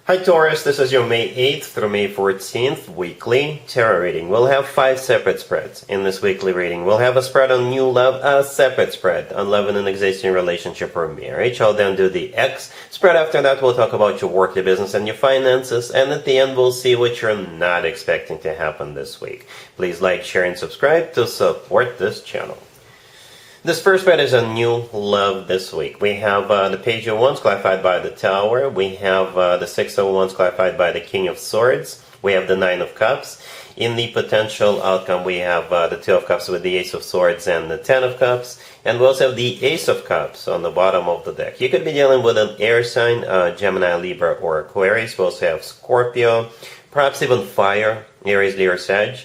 Hi Taurus, this is your May 8th through May 14th weekly tarot reading. We'll have 5 separate spreads in this weekly reading. We'll have a spread on new love, a separate spread on love in an existing relationship or marriage. I'll then do the X spread. After that, we'll talk about your work, your business, and your finances. And at the end, we'll see what you're not expecting to happen this week. Please like, share, and subscribe to support this channel. This first spread is a new love this week. We have the Page of Wands clarified by the Tower. We have the Six of Wands clarified by the King of Swords. We have the Nine of Cups. In the potential outcome, we have the Two of Cups with the Ace of Swords and the Ten of Cups. And we also have the Ace of Cups on the bottom of the deck. You could be dealing with an air sign, Gemini, Libra, or Aquarius. We also have Scorpio, perhaps even Fire, Aries, Leo, Sag.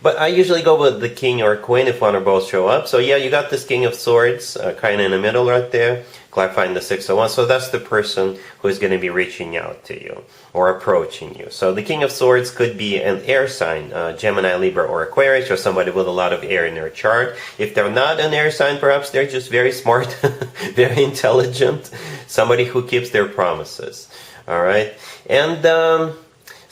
But I usually go with the King or Queen if one or both show up. So yeah, you got this King of Swords kind of in the middle right there, clarifying the Six of Wands. So that's the person who is going to be reaching out to you or approaching you. So the King of Swords could be an air sign, Gemini, Libra, or Aquarius, or somebody with a lot of air in their chart. If they're not an air sign, perhaps they're just very smart, very intelligent, somebody who keeps their promises. All right. And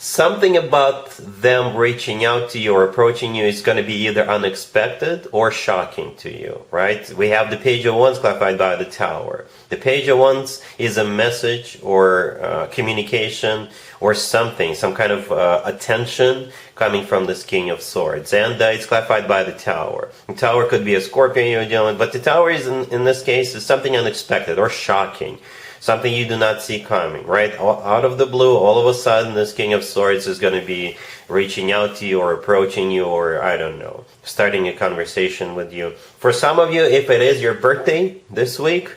something about them reaching out to you or approaching you is going to be either unexpected or shocking to you, right? We have the Page of Wands clarified by the Tower. The Page of Wands is a message or communication or something, some kind of attention coming from this King of Swords. And it's clarified by the Tower. The Tower could be a Scorpion you're dealing with, but the Tower is, in this case, is something unexpected or shocking. Something you do not see coming, right? Out of the blue, all of a sudden, this King of Swords is going to be reaching out to you or approaching you or, I don't know, starting a conversation with you. For some of you, if it is your birthday this week,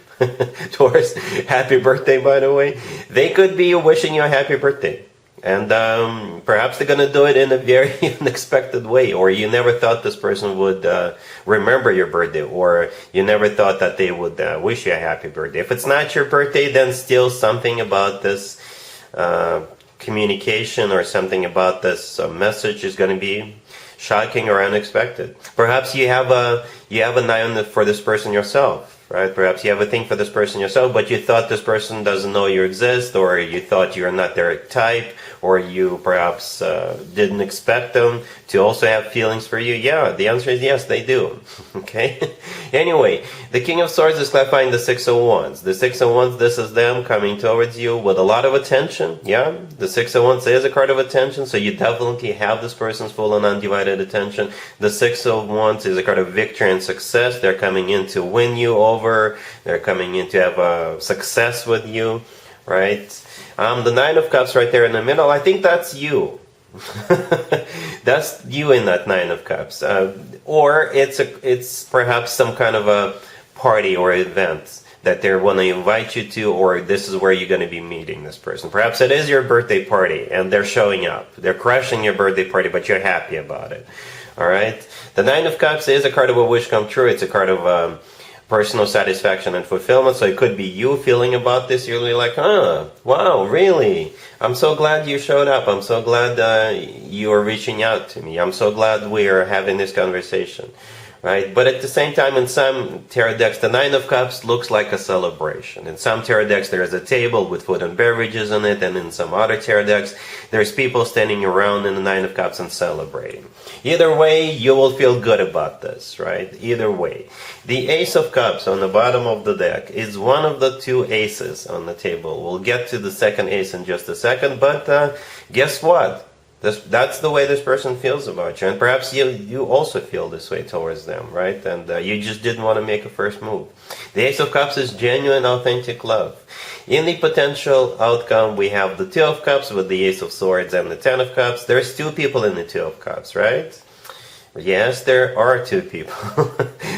Taurus, happy birthday, by the way, they could be wishing you a happy birthday. And perhaps they're going to do it in a very unexpected way, or you never thought this person would remember your birthday, or you never thought that they would wish you a happy birthday. If it's not your birthday, then still something about this communication or something about this message is going to be shocking or unexpected. Perhaps you have a eye for this person yourself. Right? Perhaps you have a thing for this person yourself, but you thought this person doesn't know you exist, or you thought you're not their type, or you perhaps didn't expect them to also have feelings for you. Yeah, the answer is yes, they do. Okay? Anyway, the King of Swords is clarifying the Six of Wands. The Six of Wands, this is them coming towards you with a lot of attention. Yeah? The Six of Wands is a card of attention, so you definitely have this person's full and undivided attention. The Six of Wands is a card of victory and success. They're coming in to win you over. They're coming in to have a success with you, right? The Nine of Cups right there in the middle, I think that's you. That's you in that Nine of Cups. Or it's perhaps some kind of a party or event that they want to invite you to, or this is where you're going to be meeting this person. Perhaps it is your birthday party, and they're showing up. They're crashing your birthday party, but you're happy about it. All right? The Nine of Cups is a card of a wish come true. It's a card of personal satisfaction and fulfillment. So it could be you feeling about this. You're really like, wow, really? I'm so glad you showed up. I'm so glad you are reaching out to me. I'm so glad we are having this conversation. Right? But at the same time, in some tarot decks, the Nine of Cups looks like a celebration. In some tarot decks, there is a table with food and beverages on it, and in some other tarot decks, there's people standing around in the Nine of Cups and celebrating. Either way, you will feel good about this, right? Either way. The Ace of Cups on the bottom of the deck is one of the 2 aces on the table. We'll get to the second ace in just a second, but guess what? That's the way this person feels about you, and perhaps you also feel this way towards them, right? And you just didn't want to make a first move. The Ace of Cups is genuine, authentic love. In the potential outcome, we have the Two of Cups with the Ace of Swords and the Ten of Cups. There's 2 people in the Two of Cups, right? Yes, there are 2 people.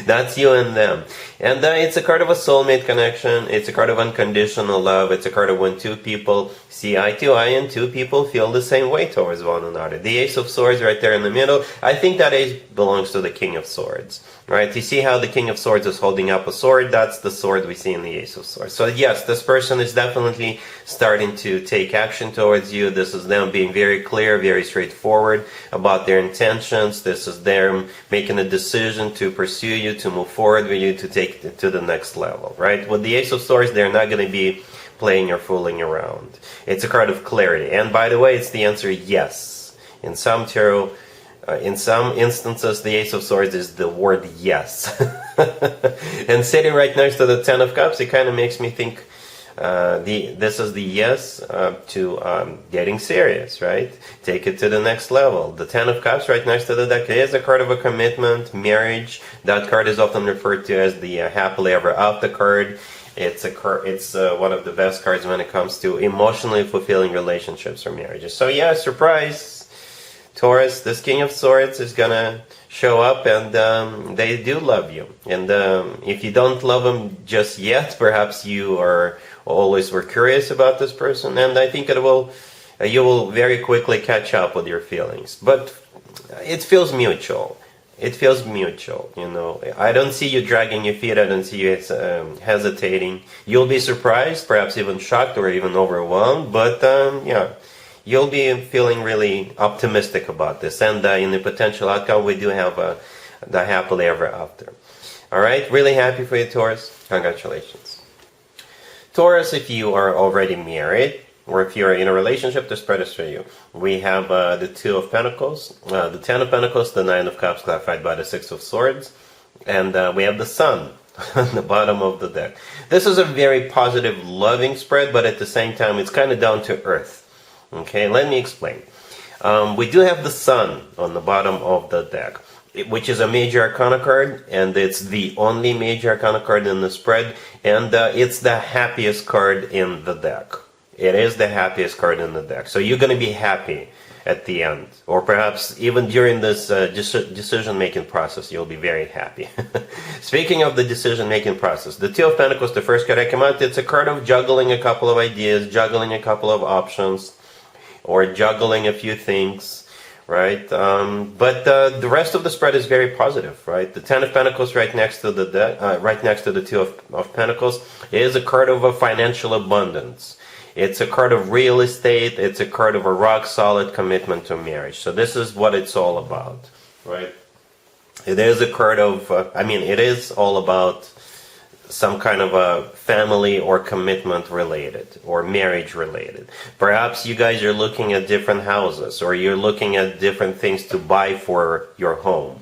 That's you and them. And it's a card of a soulmate connection. It's a card of unconditional love. It's a card of when 2 people see eye to eye and 2 people feel the same way towards one another. The Ace of Swords right there in the middle, I think that ace belongs to the King of Swords. Right? You see how the King of Swords is holding up a sword? That's the sword we see in the Ace of Swords. So yes, this person is definitely starting to take action towards you. This is them being very clear, very straightforward about their intentions. This is them making a decision to pursue you, to move forward with you, to take it to the next level. Right? With the Ace of Swords, they're not going to be playing or fooling around. It's a card of clarity. And by the way, it's the answer yes. In some tarot, in some instances, the Ace of Swords is the word yes. And sitting right next to the Ten of Cups, it kind of makes me think this is the yes to getting serious, right? Take it to the next level. The Ten of Cups right next to the deck is a card of a commitment, marriage. That card is often referred to as the happily ever after card. It's one of the best cards when it comes to emotionally fulfilling relationships or marriages. So yeah, surprise, Taurus, this King of Swords is gonna show up, and they do love you. And if you don't love them just yet, perhaps you are always were curious about this person, and I think you will very quickly catch up with your feelings. But it feels mutual. It feels mutual, you know. I don't see you dragging your feet. I don't see you hesitating. You'll be surprised, perhaps even shocked or even overwhelmed. But yeah, you'll be feeling really optimistic about this. And in the potential outcome, we do have the happily ever after. All right, really happy for you, Taurus. Congratulations. Taurus, if you are already married, or if you're in a relationship, the spread is for you. We have the Two of Pentacles, the Ten of Pentacles, the Nine of Cups clarified by the Six of Swords, and we have the Sun on the bottom of the deck. This is a very positive, loving spread, but at the same time, it's kind of down to earth. Okay, let me explain. We do have the Sun on the bottom of the deck, which is a major arcana card, and it's the only major arcana card in the spread, and it's the happiest card in the deck. It is the happiest card in the deck. So you're going to be happy at the end. Or perhaps even during this decision-making process, you'll be very happy. Speaking of the decision-making process, the Two of Pentacles, the first card I come out, it's a card of juggling a couple of ideas, juggling a couple of options, or juggling a few things, right? But the rest of the spread is very positive, right? The Ten of Pentacles right next to the deck, right next to the Two of Pentacles is a card of a financial abundance. It's a card of real estate. It's a card of a rock-solid commitment to marriage. So this is what it's all about, right? It is a card of, it is all about some kind of a family or commitment related or marriage related. Perhaps you guys are looking at different houses, or you're looking at different things to buy for your home,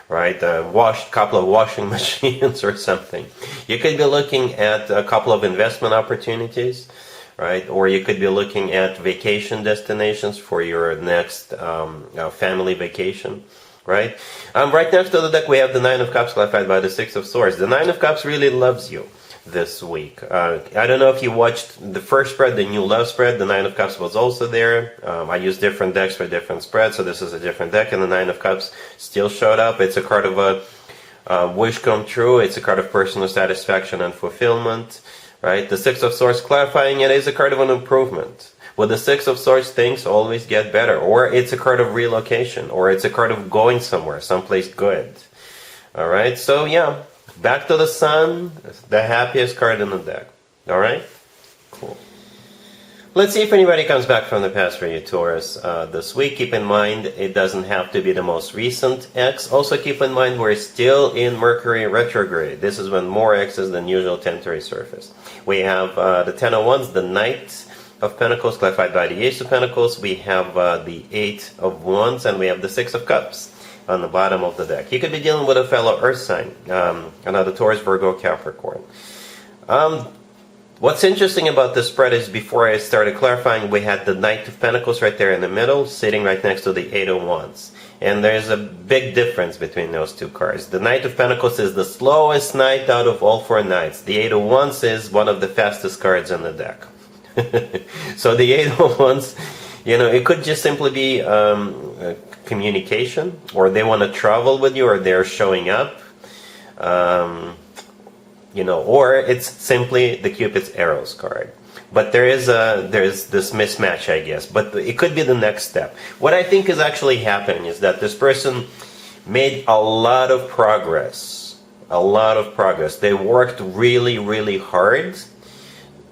right? Couple of washing machines or something. You could be looking at a couple of investment opportunities, right? Or you could be looking at vacation destinations for your next family vacation, right? Right next to the deck, we have the Nine of Cups clarified by the Six of Swords. The Nine of Cups really loves you this week. I don't know if you watched the first spread, the New Love spread. The Nine of Cups was also there. I used different decks for different spreads, so this is a different deck, and the Nine of Cups still showed up. It's a card of a wish come true. It's a card of personal satisfaction and fulfillment. Right, the Six of Swords clarifying it is a card of an improvement. With the Six of Swords, things always get better. Or it's a card of relocation. Or it's a card of going somewhere, someplace good. Alright, so yeah, back to the Sun, the happiest card in the deck. Alright, cool. Let's see if anybody comes back from the past for you, Taurus, this week. Keep in mind, it doesn't have to be the most recent X. Also keep in mind, we're still in Mercury retrograde. This is when more X's than usual tend to resurface. We have the Ten of Wands, the Knight of Pentacles, clarified by the Ace of Pentacles. We have the Eight of Wands, and we have the Six of Cups on the bottom of the deck. You could be dealing with a fellow Earth sign, another Taurus, Virgo, Capricorn. What's interesting about this spread is, before I started clarifying, we had the Knight of Pentacles right there in the middle, sitting right next to the Eight of Wands. And there's a big difference between those two cards. The Knight of Pentacles is the slowest knight out of all four knights. The Eight of Wands is one of the fastest cards in the deck. So the Eight of Wands, it could just simply be communication, or they want to travel with you, or they're showing up. Or it's simply the Cupid's arrows card. But there's this mismatch, I guess. But it could be the next step. What I think is actually happening is that this person made a lot of progress. A lot of progress. They worked really, really hard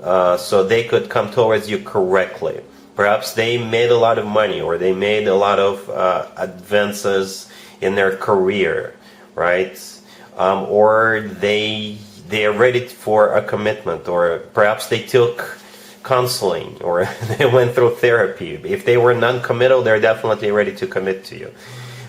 so they could come towards you correctly. Perhaps they made a lot of money, or they made a lot of advances in their career, right? Or they're ready for a commitment, or perhaps they took counseling or they went through therapy. If they were non-committal, they're definitely ready to commit to you.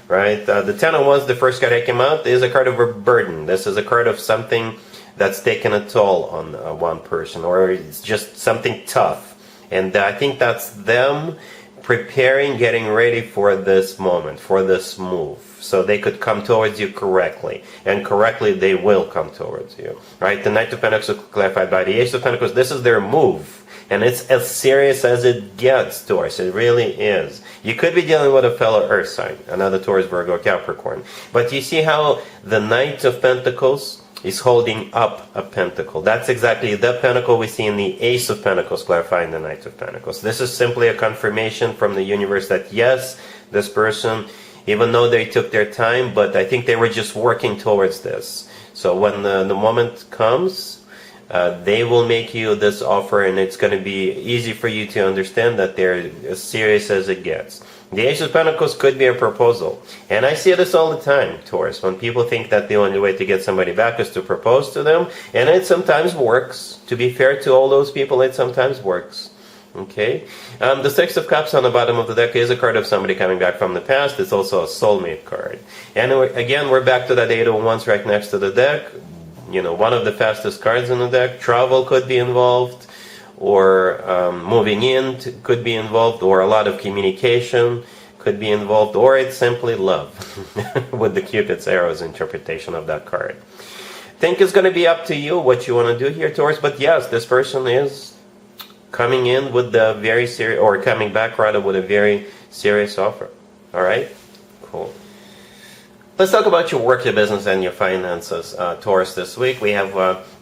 Right? The Ten of Wands, the first card that came out, is a card of a burden. This is a card of something that's taken a toll on one person, or it's just something tough. And I think that's them preparing, getting ready for this moment, for this move, so they could come towards you correctly. And correctly, they will come towards you. Right? The Knight of Pentacles clarified by the Ace of Pentacles. This is their move. And it's as serious as it gets, Taurus. It really is. You could be dealing with a fellow Earth sign, another Taurus, Virgo, Capricorn. But you see how the Knight of Pentacles is holding up a pentacle. That's exactly the pentacle we see in the Ace of Pentacles, clarifying the Knight of Pentacles. This is simply a confirmation from the universe that yes, this person, even though they took their time, but I think they were just working towards this. So when the moment comes, they will make you this offer, and it's going to be easy for you to understand that they're as serious as it gets. The Ace of Pentacles could be a proposal. And I see this all the time, Taurus, when people think that the only way to get somebody back is to propose to them. And it sometimes works. To be fair to all those people, it sometimes works. Okay? The Six of Cups on the bottom of the deck is a card of somebody coming back from the past. It's also a soulmate card. And again, we're back to that Eight of Wands right next to the deck. You know, one of the fastest cards in the deck. Travel could be involved, or moving in could be involved, or a lot of communication could be involved, or it's simply love with the Cupid's arrows interpretation of that card. I think it's going to be up to you what you want to do here, Taurus. But yes, this person is coming in with the very serious, or coming back rather with a very serious offer. All right? Cool. Let's talk about your work, your business, and your finances, Taurus, this week. We have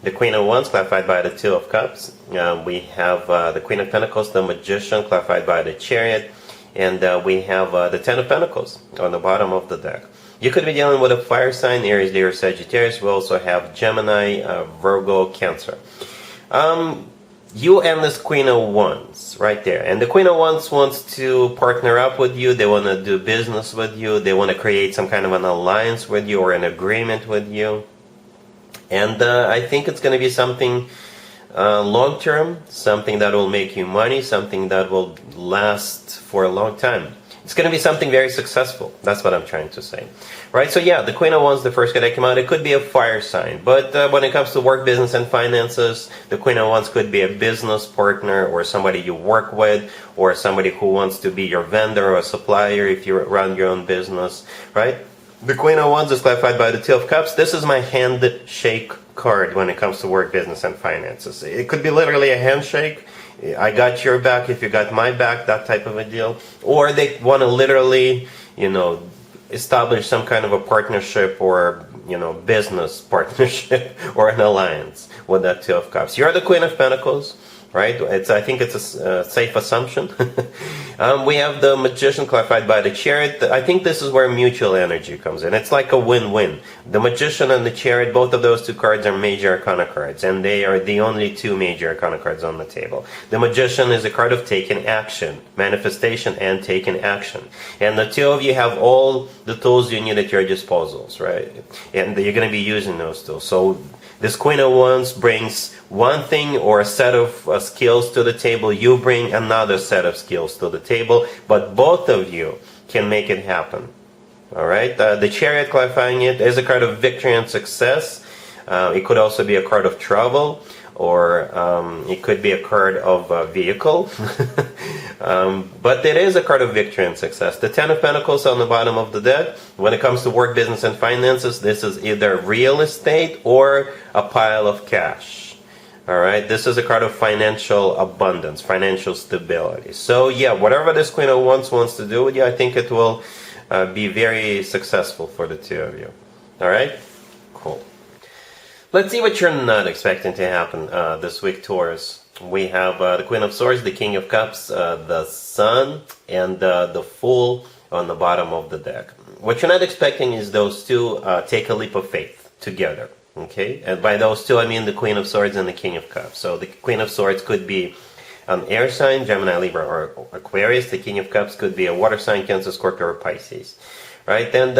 the Queen of Wands, clarified by the Two of Cups. We have the Queen of Pentacles, the Magician, clarified by the Chariot. And we have the Ten of Pentacles on the bottom of the deck. You could be dealing with a fire sign, Aries, Leo, Sagittarius. We also have Gemini, Virgo, Cancer. You and this Queen of Wands right there. And the Queen of Wands wants to partner up with you. They want to do business with you. They want to create some kind of an alliance with you or an agreement with you. And I think it's going to be something long-term, something that will make you money, something that will last for a long time. It's going to be something very successful. That's what I'm trying to say. Right? So yeah, the Queen of Wands, the first card that came out, it could be a fire sign. But when it comes to work, business, and finances, the Queen of Wands could be a business partner, or somebody you work with, or somebody who wants to be your vendor or supplier if you run your own business. Right? The Queen of Wands is clarified by the Two of Cups. This is my handshake card when it comes to work, business, and finances. It could be literally a handshake. I got your back if you got my back, that type of a deal. Or they want to literally, you know, establish some kind of a partnership, or, you know, business partnership or an alliance with that Two of Cups. You're the Queen of Pentacles, right? I think it's a safe assumption. We have the Magician clarified by the Chariot. I think this is where mutual energy comes in. It's like a win-win. The Magician and the Chariot, both of those two cards are major arcana cards, and they are the only two major arcana cards on the table. The Magician is a card of taking action, manifestation, and taking action. And the two of you have all the tools you need at your disposals, right? And you're going to be using those tools. So this Queen of Wands brings one thing or a set of skills to the table. You bring another set of skills to the table, but both of you can make it happen. All right? The Chariot, clarifying it, is a card of victory and success. It could also be a card of travel, or it could be a card of vehicle. But it is a card of victory and success. The Ten of Pentacles on the bottom of the deck. When it comes to work, business, and finances, this is either real estate or a pile of cash. All right, this is a card of financial abundance, financial stability. So yeah, whatever this Queen of Wands wants to do with you, I think it will be very successful for the two of you. All right, cool. Let's see what you're not expecting to happen this week, Taurus. We have the Queen of Swords, the King of Cups, the Sun, and the Fool on the bottom of the deck. What you're not expecting is those two take a leap of faith together. Okay, and by those two I mean the Queen of Swords and the King of Cups. So the Queen of Swords could be an air sign, Gemini, Libra, or Aquarius. The King of Cups could be a water sign, Cancer, Scorpio, or Pisces. right? And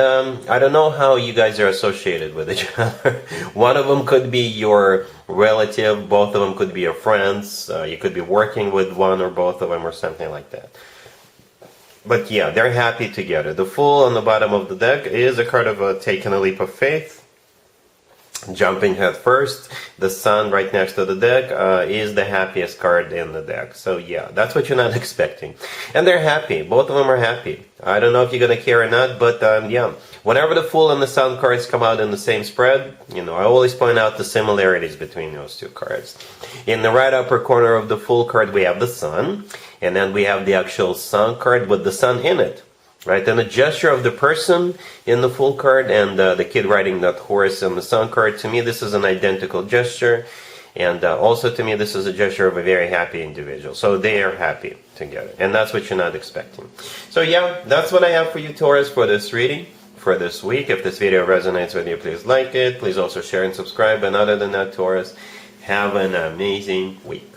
I don't know how you guys are associated with each other. One of them could be your relative, both of them could be your friends, you could be working with one or both of them or something like that. But yeah, they're happy together. The Fool on the bottom of the deck is a card of taking a leap of faith, jumping head first. The Sun right next to the deck is the happiest card in the deck. So yeah, that's what you're not expecting. And they're happy. Both of them are happy. I don't know if you're going to care or not, but yeah. Whenever the Fool and the Sun cards come out in the same spread, I always point out the similarities between those two cards. In the right upper corner of the Fool card, we have the Sun. And then we have the actual Sun card with the Sun in it. Right, and the gesture of the person in the Fool card and the kid riding that horse in the Sun card, to me this is an identical gesture. And also to me this is a gesture of a very happy individual. So they are happy together. And that's what you're not expecting. So yeah, that's what I have for you, Taurus, for this reading, for this week. If this video resonates with you, please like it. Please also share and subscribe. And other than that, Taurus, have an amazing week.